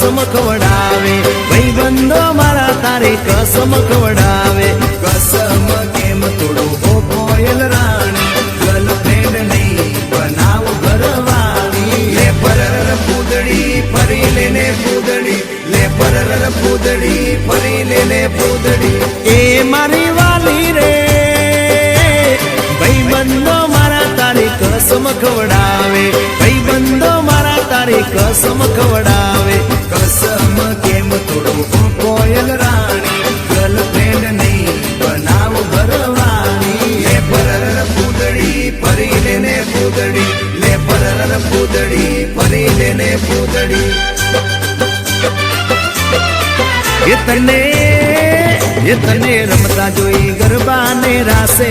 કસમ ખવડાવે ભાઈબંધો મારા તારી કસમ ખવડાવે કસમ કેમ તોડો ઓ કોયલ રાણી ગર્લફ્રેન્ડ નહીં બનાવ ઘરવાળી લે પરર પૂદડી ફરી લેને પૂદડી લે પરર પૂદડી ફરી લેને પૂદડી એ મારી વાલી રે ભાઈબંધો મારા તારી કસમ ખવડાવે ભાઈબંધો મારા તારી કસમ ખવડાવે કસમ કેમ તોડો કોયલ રાણી ગર્લફ્રેન્ડ નહીં બનાવ ઘરવાળી લે પરર પૂદડી ફરી લેને પૂદડી લે પરર પૂદડી ફરી લેને પૂદડી એ તને રમતા જોઈ ગરબાને રાસે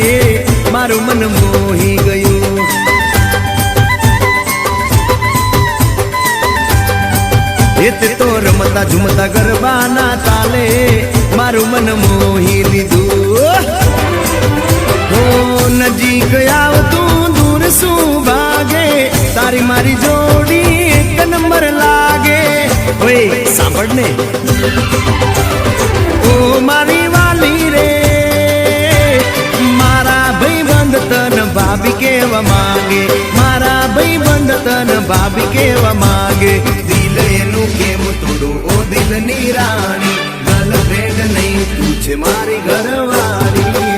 મારું મન મોહી ગયું તે તો રમતા ઝુમતા ગરબાના તાલે મારું મન મોહી લીધું હો નજીક આવતું દૂર શું ભાગે તારી મારી જોડી એક નંબર લાગે ઓય સાંભળ ને ઓ મારી વાલી રે મારા ભાઈબંધ તન ભાભી કેવા માંગે મારા ભાઈબંધ તન ભાભી કેવા માંગે દિલ એનું કેમ તોડું ઓ દિલની રાણી ગર્લફ્રેન્ડ નહીં તું છે મારી ઘરવાળી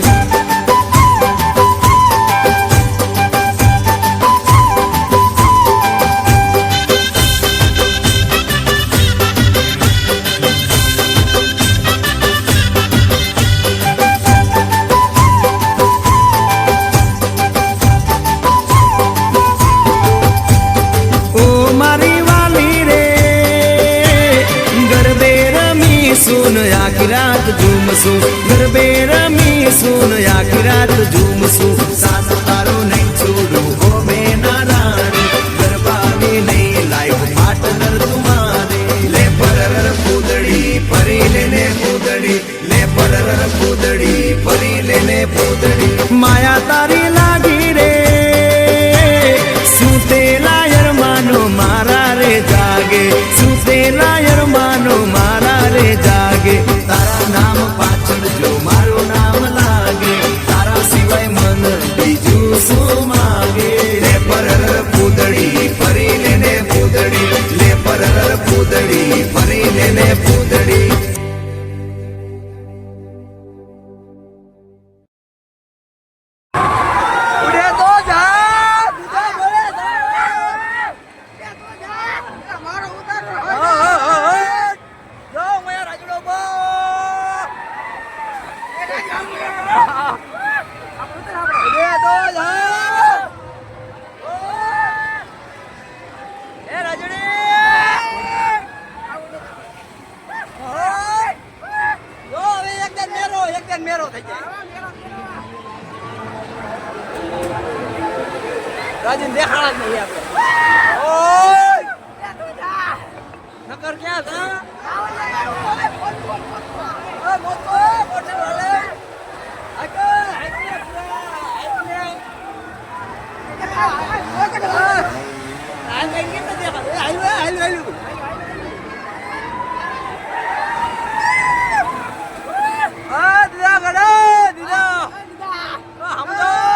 सुन आखी रात झूमसू गरबे रमी सुन आखी रात झूमसू साथ तारो नहीं छोड़ू हो बेना रानी गरबा में नहीं लाइफ पार्टनर तुम्हारे ले परर पूदड़ी फरी लेने पूदड़ी ले परर पूदड़ी फरी लेने पूदड़ी माया तारी लागी रे सुतेला यार मानो मारा रे जागे सुतेला यार मानो मारा रे जागे तारा नाम पाछળ જો મારું નામ લાગે તારા સિવાય મન બીજું શું માગે લે પરર પૂદડી ફરી લેને પૂદડી લે પરર પૂદડી ફરી લેને પૂદડી राजन देखाड़ा नहीं है ओए नकर क्या था ओ मोटो मोटे वाले आके आके ये तो देखा आइलो आ दिदा करो दिदा हम तो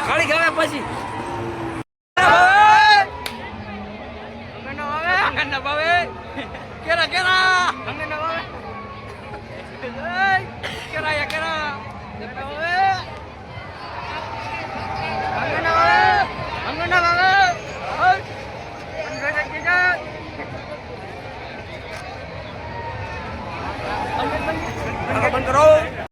ગાડી ગાવે પછી અંગના ભાવે કેરા કેરા અંગના ભાવે કેરા યા કેરા અંગના ભાવે બંધ કરો